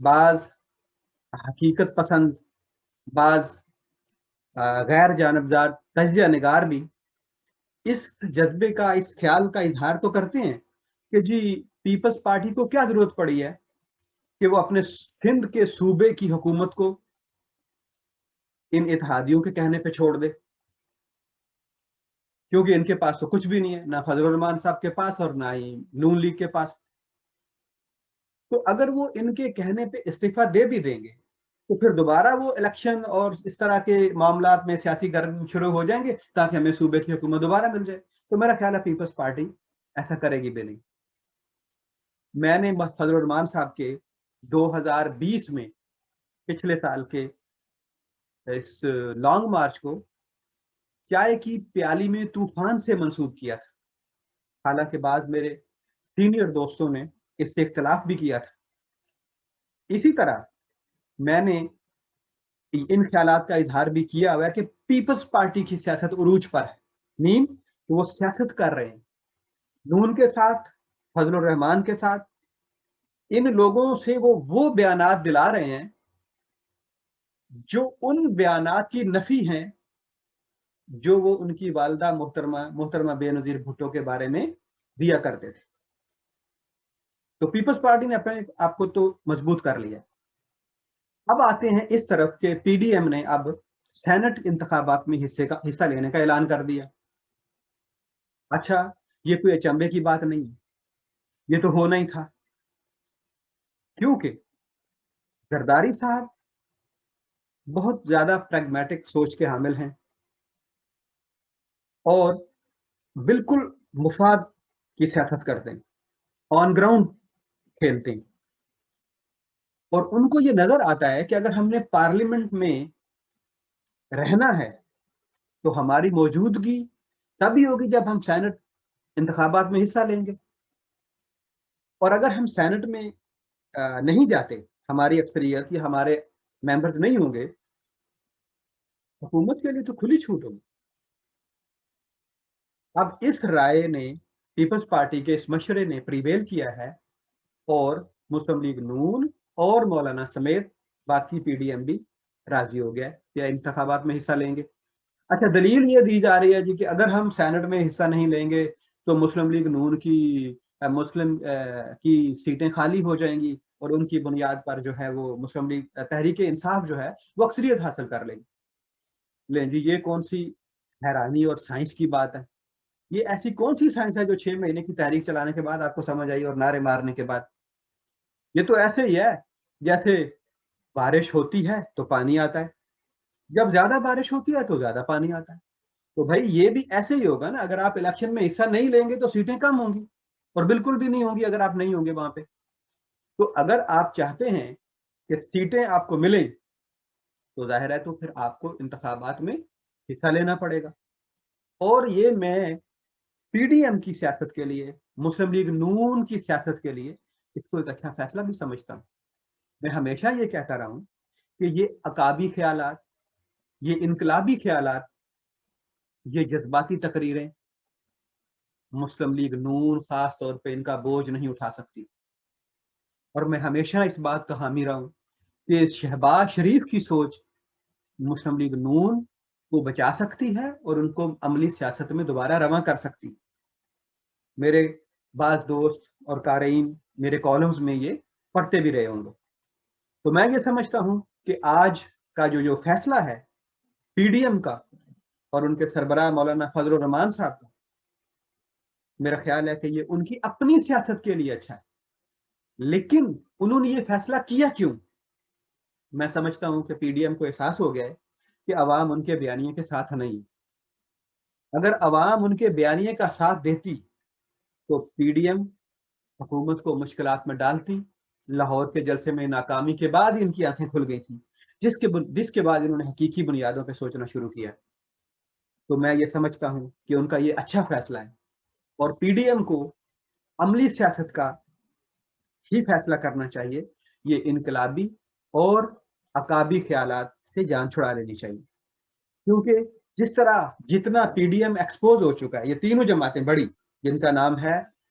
بعض حقیقت پسند، بعض غیر جانبدار تجزیہ نگار بھی اس جذبے کا، اس خیال کا اظہار تو کرتے ہیں کہ جی پیپلز پارٹی کو کیا ضرورت پڑی ہے کہ وہ اپنے سندھ کے صوبے کی حکومت کو ان اتحادیوں کے کہنے پہ چھوڑ دے، کیونکہ ان کے پاس تو کچھ بھی نہیں ہے، نہ فضل الرحمان صاحب کے پاس اور نہ ہی نون لیگ کے پاس۔ تو اگر وہ ان کے کہنے پہ استعفیٰ دے بھی دیں گے تو پھر دوبارہ وہ الیکشن اور اس طرح کے معاملات میں سیاسی گرم شروع ہو جائیں گے تاکہ ہمیں صوبے کی حکومت دوبارہ مل جائے۔ تو میرا خیال ہے پیپلز پارٹی ایسا کرے گی بھی نہیں۔ میں نے فضل الرحمان صاحب کے 2020 میں پچھلے سال کے اس لانگ مارچ کو چائے کی پیالی میں طوفان سے منسوب کیا تھا، حالانکہ بعض میرے سینئر دوستوں نے اس سے اختلاف بھی کیا تھا۔ اسی طرح میں نے ان خیالات کا اظہار بھی کیا ہوا ہے کہ پیپلز پارٹی کی سیاست عروج پر ہے، مین وہ سیاست کر رہے ہیں نون کے ساتھ، فضل الرحمان کے ساتھ، ان لوگوں سے وہ بیانات دلا رہے ہیں جو ان بیانات کی نفی ہیں جو وہ ان کی والدہ محترمہ بے نظیر بھٹو کے بارے میں دیا کرتے تھے۔ تو پیپلز پارٹی نے اپنے آپ کو تو مضبوط کر لیا۔ اب آتے ہیں اس طرف کہ پی ڈی ایم نے اب سینٹ انتخابات میں حصہ لینے کا اعلان کر دیا۔ اچھا، یہ کوئی اچنبے کی بات نہیں ہے، یہ تو ہونا ہی تھا، کیونکہ زرداری صاحب بہت زیادہ پریگمیٹک سوچ کے حامل ہیں اور بالکل مفاد کی سیاست کرتے ہیں، آن گراؤنڈ کھیلتے ہیں، اور ان کو یہ نظر آتا ہے کہ اگر ہم نے پارلیمنٹ میں رہنا ہے تو ہماری موجودگی تبھی ہوگی جب ہم سینٹ انتخابات میں حصہ لیں گے، اور اگر ہم سینٹ میں نہیں جاتے، ہماری اکثریت یا ہمارے ممبرز نہیں ہوں گے، حکومت کے لیے تو کھلی چھوٹ ہوگی۔ اب اس رائے نے، پیپلز پارٹی کے اس مشورے نے پریویل کیا ہے اور مسلم لیگ نون اور مولانا سمیت باقی پی ڈی ایم بھی راضی ہو گیا کہ انتخابات میں حصہ لیں گے۔ اچھا، دلیل یہ دی جا رہی ہے جی کہ اگر ہم سینٹ میں حصہ نہیں لیں گے تو مسلم لیگ نون کی سیٹیں خالی ہو جائیں گی اور ان کی بنیاد پر جو ہے وہ مسلم لیگ تحریک انصاف جو ہے وہ اکثریت حاصل کر لیں گی۔ لیں جی، یہ کون سی حیرانی اور سائنس کی بات ہے؟ یہ ایسی کون سی سائنس ہے جو 6 مہینے کی تحریک چلانے کے بعد آپ کو سمجھ آئی اور نعرے مارنے کے بعد؟ یہ تو ایسے ہی ہے جیسے بارش ہوتی ہے تو پانی آتا ہے، جب زیادہ بارش ہوتی ہے تو زیادہ پانی آتا ہے۔ تو بھائی یہ بھی ایسے ہی ہوگا نا، اگر آپ الیکشن میں حصہ نہیں لیں گے تو سیٹیں کم ہوں گی، اور بالکل بھی نہیں ہوں گی اگر آپ نہیں ہوں گے وہاں پہ۔ تو اگر آپ چاہتے ہیں کہ سیٹیں آپ کو ملیں تو ظاہر ہے تو پھر آپ کو انتخابات میں حصہ لینا پڑے گا۔ اور یہ میں پی ڈی ایم کی سیاست کے لیے، مسلم لیگ نون کی سیاست کے لیے اس کو ایک اچھا فیصلہ بھی سمجھتا ہوں۔ میں ہمیشہ یہ کہتا رہا ہوں کہ یہ عقابی خیالات، یہ انقلابی خیالات، یہ جذباتی تقریریں مسلم لیگ نون خاص طور پہ ان کا بوجھ نہیں اٹھا سکتی، اور میں ہمیشہ اس بات کا حامی رہا ہوں کہ شہباز شریف کی سوچ مسلم لیگ نون کو بچا سکتی ہے اور ان کو عملی سیاست میں دوبارہ رواں کر سکتی۔ میرے بعض دوست اور قارئین میرے کالمز میں یہ پڑھتے بھی رہے ہوں گے۔ تو میں یہ سمجھتا ہوں کہ آج کا جو فیصلہ ہے پی ڈی ایم کا اور ان کے سربراہ مولانا فضل الرحمان صاحب کا، میرا خیال ہے کہ یہ ان کی اپنی سیاست کے لیے اچھا ہے، لیکن انہوں نے یہ فیصلہ کیا کیوں؟ میں سمجھتا ہوں کہ پی ڈی ایم کو احساس ہو گیا ہے کہ عوام ان کے بیانیے کے ساتھ نہیں۔ اگر عوام ان کے بیانیے کا ساتھ دیتی تو پی ڈی ایم حکومت کو مشکلات میں ڈالتی۔ لاہور کے جلسے میں ناکامی کے بعد ہی ان کی آنکھیں کھل گئی تھیں، جس کے بعد انہوں نے حقیقی بنیادوں پہ سوچنا شروع کیا۔ تو میں یہ سمجھتا ہوں کہ ان کا یہ اچھا فیصلہ ہے، اور پی ڈی ایم کو عملی سیاست کا ہی فیصلہ کرنا چاہیے، یہ انقلابی اور عقابی خیالات سے جان چھڑا لینی چاہیے، کیونکہ جس طرح جتنا پی ڈی ایم ایکسپوز ہو چکا ہے، یہ تینوں جماعتیں بڑی جن کا نام ہے